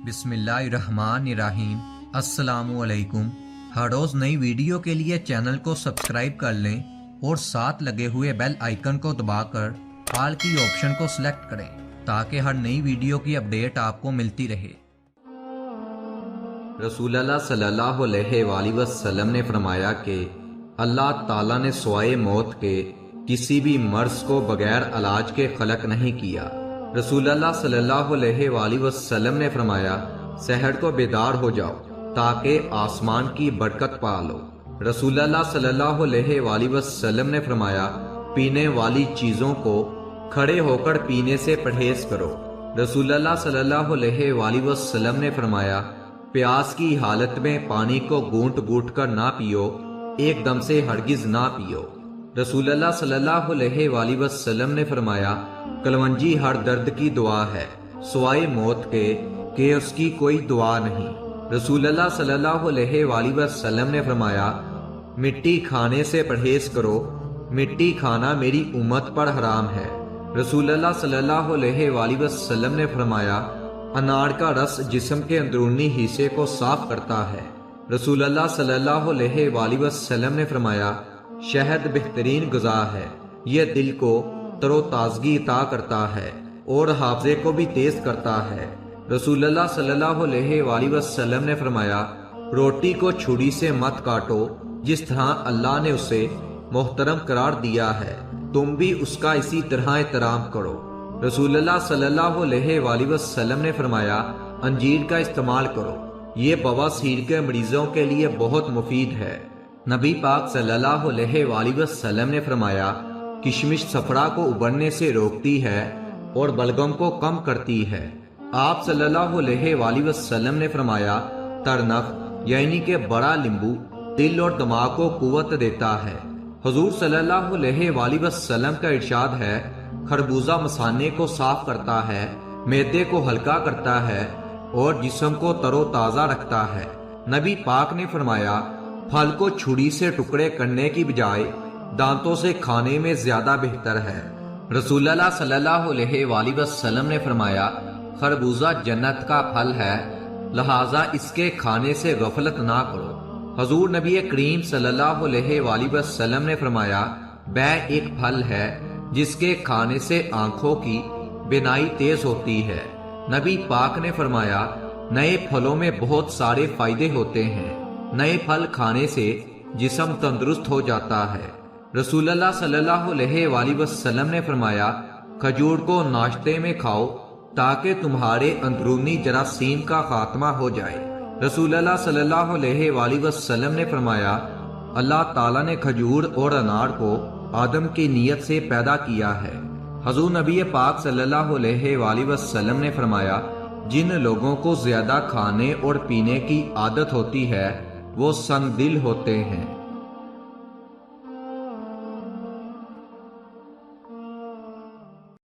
بسم اللہ الرحمن الرحیم۔ السلام علیکم۔ ہر روز نئی ویڈیو کے لیے چینل کو سبسکرائب کر لیں اور ساتھ لگے ہوئے بیل آئیکن کو دبا کر آل کی آپشن کو سلیکٹ کریں تاکہ ہر نئی ویڈیو کی اپڈیٹ آپ کو ملتی رہے۔ رسول اللہ صلی اللہ علیہ وآلہ وسلم نے فرمایا کہ اللہ تعالیٰ نے سوائے موت کے کسی بھی مرض کو بغیر علاج کے خلق نہیں کیا۔ رسول اللہ صلی اللہ علیہ وآلہ وسلم نے فرمایا سحر کو بیدار ہو جاؤ تاکہ آسمان کی برکت پا لو۔ رسول اللہ صلی اللہ علیہ وآلہ وسلم نے فرمایا پینے والی چیزوں کو کھڑے ہو کر پینے سے پرہیز کرو۔ رسول اللہ صلی اللہ علیہ وآلہ وسلم نے فرمایا پیاس کی حالت میں پانی کو گھونٹ گھونٹ کر نہ پیو، ایک دم سے ہرگز نہ پیو۔ رسول اللہ صلی اللہ علیہ وآلہ وسلم نے فرمایا کلونجی ہر درد کی دعا ہے سوائے موت کے کہ اس کی کوئی دعا نہیں۔ رسول اللہ صلی اللہ علیہ وآلہ وسلم نے فرمایا مٹی کھانے سے پرہیز کرو، مٹی کھانا میری امت پر حرام ہے۔ رسول اللہ صلی اللہ علیہ وآلہ وسلم نے فرمایا انار کا رس جسم کے اندرونی حصے کو صاف کرتا ہے۔ رسول اللہ صلی اللہ علیہ وآلہ وسلم نے فرمایا شہد بہترین غذا ہے، یہ دل کو تر و تازگی عطا کرتا ہے اور حافظے کو بھی تیز کرتا ہے۔ رسول اللہ صلی اللہ علیہ وآلہ وسلم نے فرمایا روٹی کو چھری سے مت کاٹو، جس طرح اللہ نے اسے محترم قرار دیا ہے تم بھی اس کا اسی طرح احترام کرو۔ رسول اللہ صلی اللہ علیہ وآلہ وسلم نے فرمایا انجیر کا استعمال کرو، یہ بواسیر کے مریضوں کے لیے بہت مفید ہے۔ نبی پاک صلی اللہ علیہ وآلہ وسلم نے فرمایا کشمش صفرا کو ابھرنے سے روکتی ہے اور بلغم کو کم کرتی ہے۔ آپ صلی اللہ علیہ وآلہ وسلم نے فرمایا ترنف یعنی کہ بڑا لیمبو دل اور دماغ کو قوت دیتا ہے۔ حضور صلی اللہ علیہ وآلہ وسلم کا ارشاد ہے خربوزہ مثانے کو صاف کرتا ہے، معدے کو ہلکا کرتا ہے اور جسم کو تر و تازہ رکھتا ہے۔ نبی پاک نے فرمایا پھل کو چھری سے ٹکڑے کرنے کی بجائے دانتوں سے کھانے میں زیادہ بہتر ہے۔ رسول اللہ صلی اللہ علیہ وآلہ وسلم نے فرمایا خربوزہ جنت کا پھل ہے، لہذا اس کے کھانے سے غفلت نہ کرو۔ حضور نبی کریم صلی اللہ علیہ وآلہ وسلم نے فرمایا بے ایک پھل ہے جس کے کھانے سے آنکھوں کی بینائی تیز ہوتی ہے۔ نبی پاک نے فرمایا نئے پھلوں میں بہت سارے فائدے ہوتے ہیں، نئے پھل کھانے سے جسم تندرست ہو جاتا ہے۔ رسول اللہ صلی اللہ علیہ وآلہ وسلم نے فرمایا کھجور کو ناشتے میں کھاؤ تاکہ تمہارے اندرونی جراثیم کا خاتمہ ہو جائے۔ رسول اللہ صلی اللہ علیہ وآلہ وسلم نے فرمایا اللہ تعالیٰ نے کھجور اور انار کو آدم کی نیت سے پیدا کیا ہے۔ حضور نبی پاک صلی اللہ علیہ وآلہ وسلم نے فرمایا جن لوگوں کو زیادہ کھانے اور پینے کی عادت ہوتی ہے وہ سنگ دل ہوتے ہیں۔